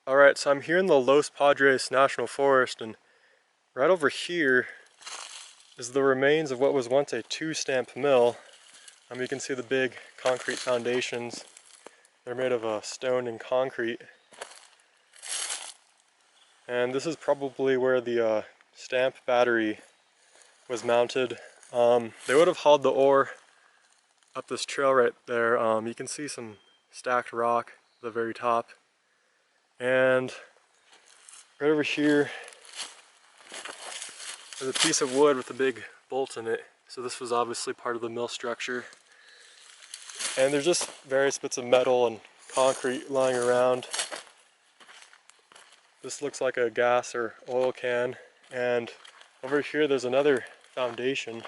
Alright, so I'm here in the Los Padres National Forest, and right over here is the remains of what was once a two-stamp mill. You can see the big concrete foundations. They're made of stone and concrete. And this is probably where the stamp battery was mounted. They would have hauled the ore up this trail right there. You can see some stacked rock at the very top. And right over here there's a piece of wood with a big bolt in it. So this was obviously part of the mill structure. And there's just various bits of metal and concrete lying around. This looks like a gas or oil can. And over here there's another foundation.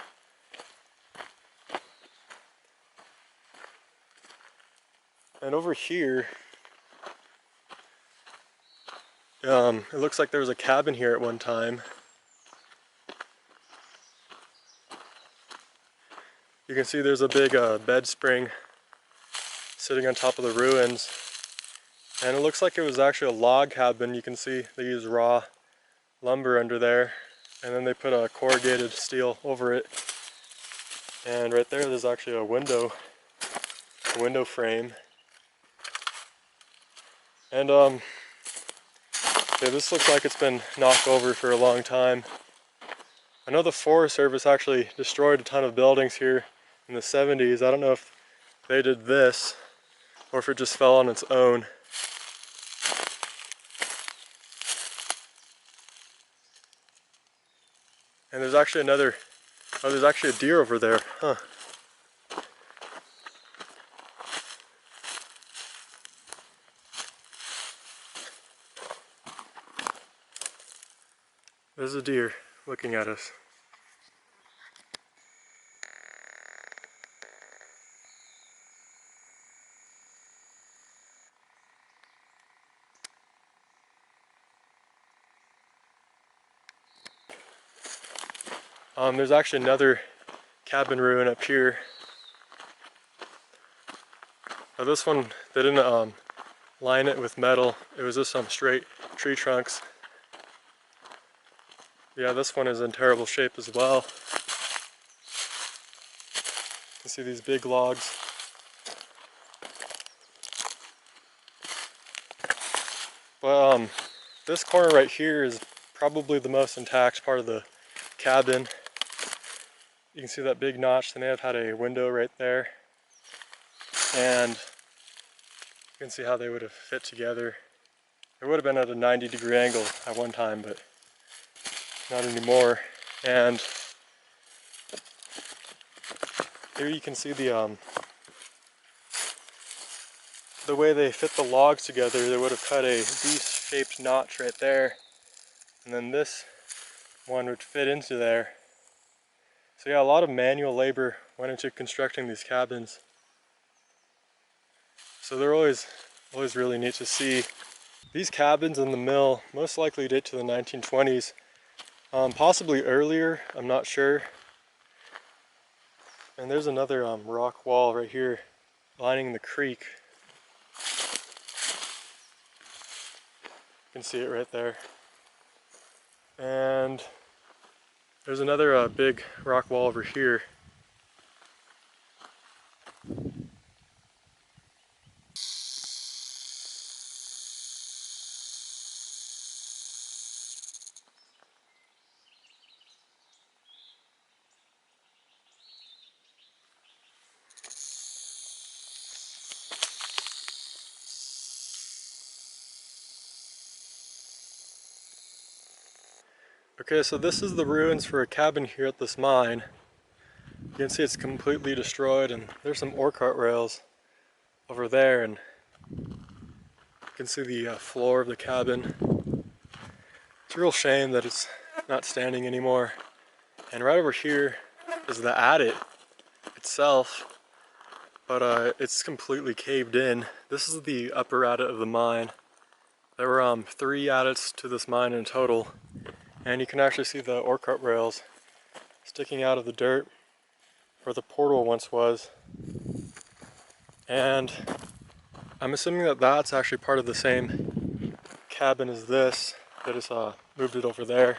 And over here, it looks like there was a cabin here at one time. You can see there's a big bed spring sitting on top of the ruins. And it looks like it was actually a log cabin. You can see they used raw lumber under there. And then they put a corrugated steel over it. And right there's actually a window frame. And yeah, this looks like it's been knocked over for a long time. I know the Forest Service actually destroyed a ton of buildings here in the 70s. I don't know if they did this or if it just fell on its own. And there's actually there's actually a deer over there, huh? There's a deer looking at us. There's actually another cabin ruin up here. Now this one, they didn't line it with metal. It was just some straight tree trunks. Yeah, this one is in terrible shape as well. You can see these big logs. But this corner right here is probably the most intact part of the cabin. You can see that big notch. They may have had a window right there. And you can see how they would have fit together. It would have been at a 90-degree angle at one time, but not anymore. And here you can see the way they fit the logs together. They would have cut a V-shaped notch right there, and then this one would fit into there. So yeah, a lot of manual labor went into constructing these cabins. So they're always really neat to see. These cabins in the mill most likely date to the 1920s, possibly earlier, I'm not sure. And there's another rock wall right here lining the creek. You can see it right there. And there's another big rock wall over here. Okay, so this is the ruins for a cabin here at this mine. You can see it's completely destroyed, and there's some ore cart rails over there, and you can see the floor of the cabin. It's a real shame that it's not standing anymore. And right over here is the adit itself, but it's completely caved in. This is the upper adit of the mine. There were 3 adits to this mine in total. And you can actually see the ore cart rails sticking out of the dirt where the portal once was. And I'm assuming that that's actually part of the same cabin is this. They just moved it over there.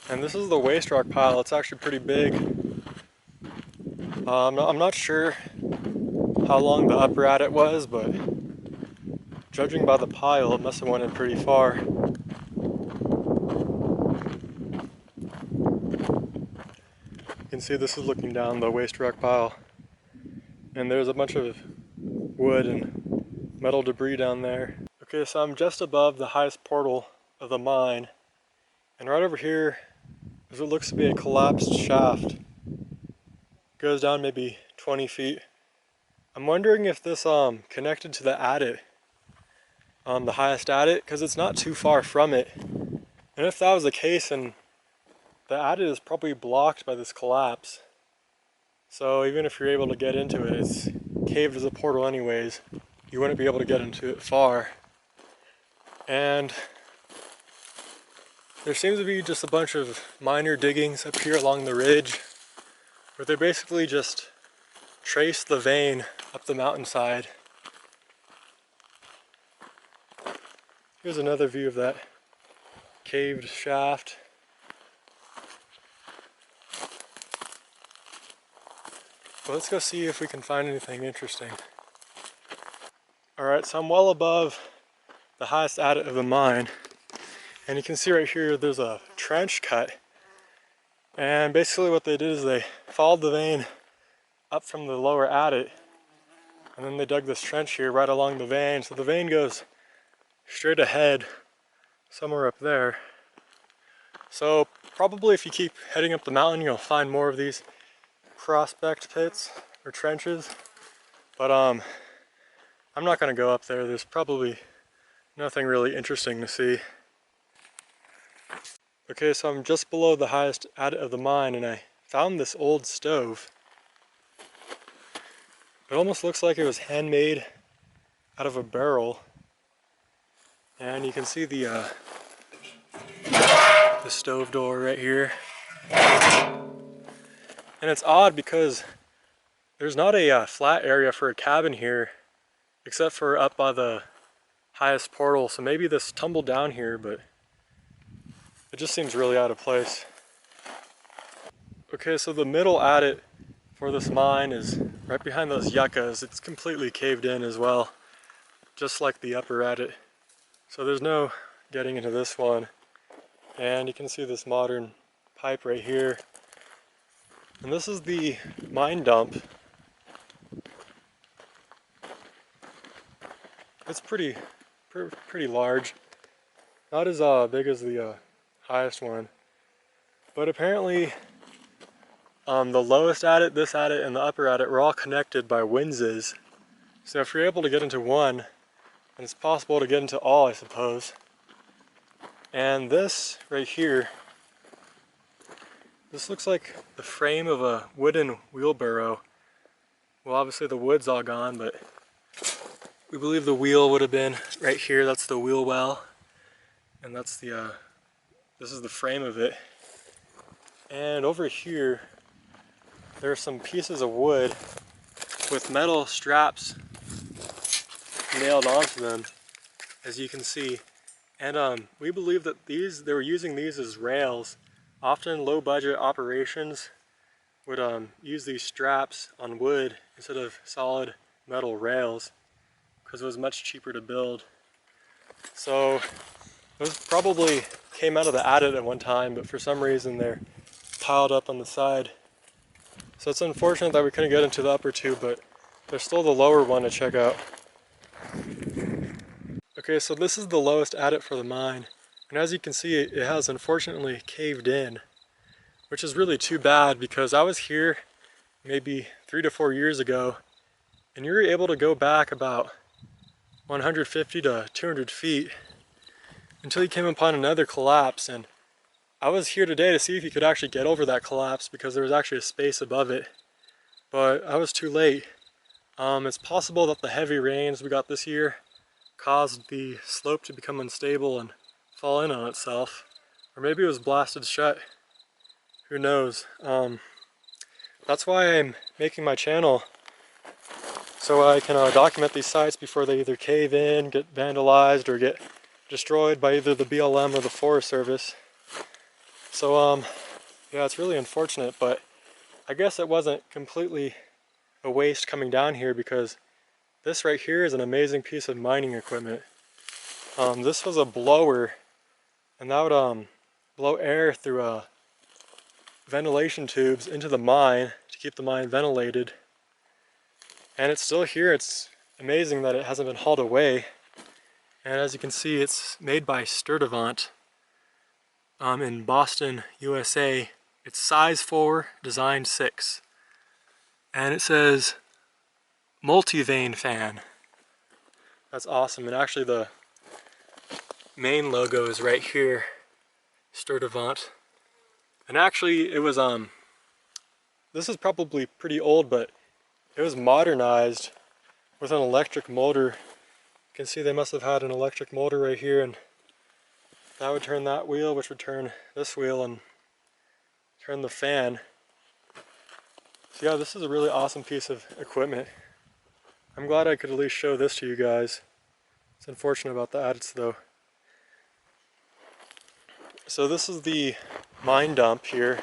And this is the waste rock pile. It's actually pretty big. I'm not sure how long the upper adit was, but judging by the pile, it must have went in pretty far. You can see this is looking down the waste rock pile. And there's a bunch of wood and metal debris down there. Okay, so I'm just above the highest portal of the mine. And right over here is what looks to be a collapsed shaft. It goes down maybe 20 feet. I'm wondering if this connected to the adit, the highest adit, because it's not too far from it. And if that was the case, then the adit is probably blocked by this collapse. So even if you're able to get into it, it's caved as a portal anyways. You wouldn't be able to get into it far. And there seems to be just a bunch of minor diggings up here along the ridge, where they basically just trace the vein up the mountainside. Here's another view of that caved shaft. But let's go see if we can find anything interesting. Alright, so I'm well above the highest adit of the mine. And you can see right here there's a trench cut. And basically what they did is they followed the vein up from the lower adit. And then they dug this trench here right along the vein. So the vein goes straight ahead somewhere up there. So probably if you keep heading up the mountain, you'll find more of these prospect pits or trenches, but I'm not going to go up there. There's probably nothing really interesting to see. Okay, so I'm just below the highest adit of the mine, and I found this old stove. It almost looks like it was handmade out of a barrel, and you can see the stove door right here. And it's odd because there's not a flat area for a cabin here, except for up by the highest portal. So maybe this tumbled down here, but it just seems really out of place. Okay, so the middle adit for this mine is right behind those yuccas. It's completely caved in as well, just like the upper adit. So there's no getting into this one. And you can see this modern pipe right here. And this is the mine dump. It's pretty large. Not as big as the highest one. But apparently the lowest adit, this adit, and the upper adit were all connected by winzes. So if you're able to get into one, then it's possible to get into all, I suppose. And this right here, this looks like the frame of a wooden wheelbarrow. Well, obviously the wood's all gone, but we believe the wheel would have been right here. That's the wheel well. And that's the, this is the frame of it. And over here, there are some pieces of wood with metal straps nailed onto them, as you can see. And we believe that they were using these as rails. Often low budget operations would use these straps on wood instead of solid metal rails, because it was much cheaper to build. So those probably came out of the adit at one time, but for some reason they're piled up on the side. So it's unfortunate that we couldn't get into the upper two, but there's still the lower one to check out. Okay, so this is the lowest adit for the mine, and as you can see, it has unfortunately caved in, which is really too bad, because I was here maybe 3 to 4 years ago, and you were able to go back about 150 to 200 feet until you came upon another collapse. And I was here today to see if you could actually get over that collapse, because there was actually a space above it, but I was too late. It's possible that the heavy rains we got this year caused the slope to become unstable and fall in on itself, or maybe it was blasted shut. Who knows? That's why I'm making my channel so I can document these sites before they either cave in, get vandalized, or get destroyed by either the BLM or the Forest Service. So yeah, it's really unfortunate, but I guess it wasn't completely a waste coming down here, because this right here is an amazing piece of mining equipment. This was a blower, and that would blow air through ventilation tubes into the mine to keep the mine ventilated. And it's still here. It's amazing that it hasn't been hauled away. And as you can see, it's made by Sturdivant in Boston, USA. It's size 4, design 6. And it says multi-vane fan. That's awesome. And actually the main logo is right here, Sturdivant. And actually it was, this is probably pretty old, but it was modernized with an electric motor. You can see they must have had an electric motor right here, and that would turn that wheel, which would turn this wheel and turn the fan. So yeah, this is a really awesome piece of equipment. I'm glad I could at least show this to you guys. It's unfortunate about the adits though. So this is the mine dump here,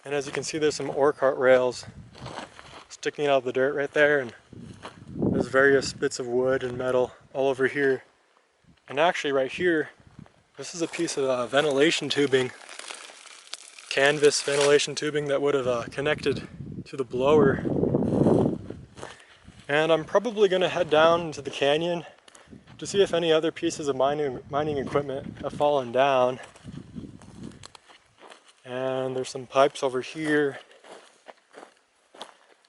and as you can see, there's some ore cart rails sticking out of the dirt right there, and there's various bits of wood and metal all over here. And actually right here, this is a piece of ventilation tubing, canvas ventilation tubing that would have connected to the blower. And I'm probably going to head down into the canyon to see if any other pieces of mining equipment have fallen down. And there's some pipes over here.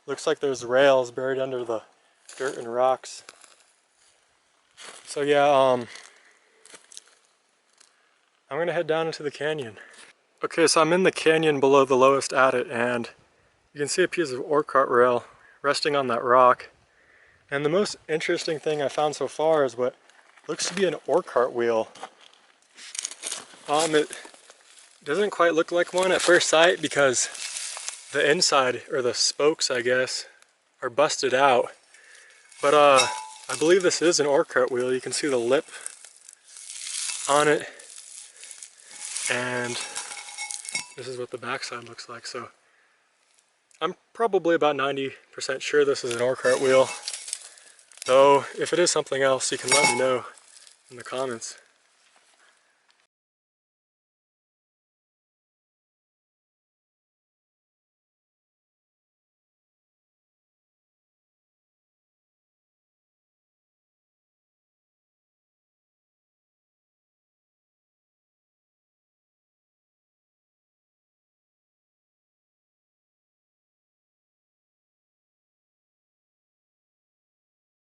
Looks like there's rails buried under the dirt and rocks. So yeah, I'm gonna head down into the canyon. Okay, so I'm in the canyon below the lowest adit, and you can see a piece of ore cart rail resting on that rock. And the most interesting thing I found so far is what looks to be an ore cart wheel. It doesn't quite look like one at first sight because the inside, or the spokes I guess, are busted out. But I believe this is an ore cart wheel. You can see the lip on it, and this is what the backside looks like. So I'm probably about 90% sure this is an ore cart wheel. Though if it is something else, you can let me know in the comments.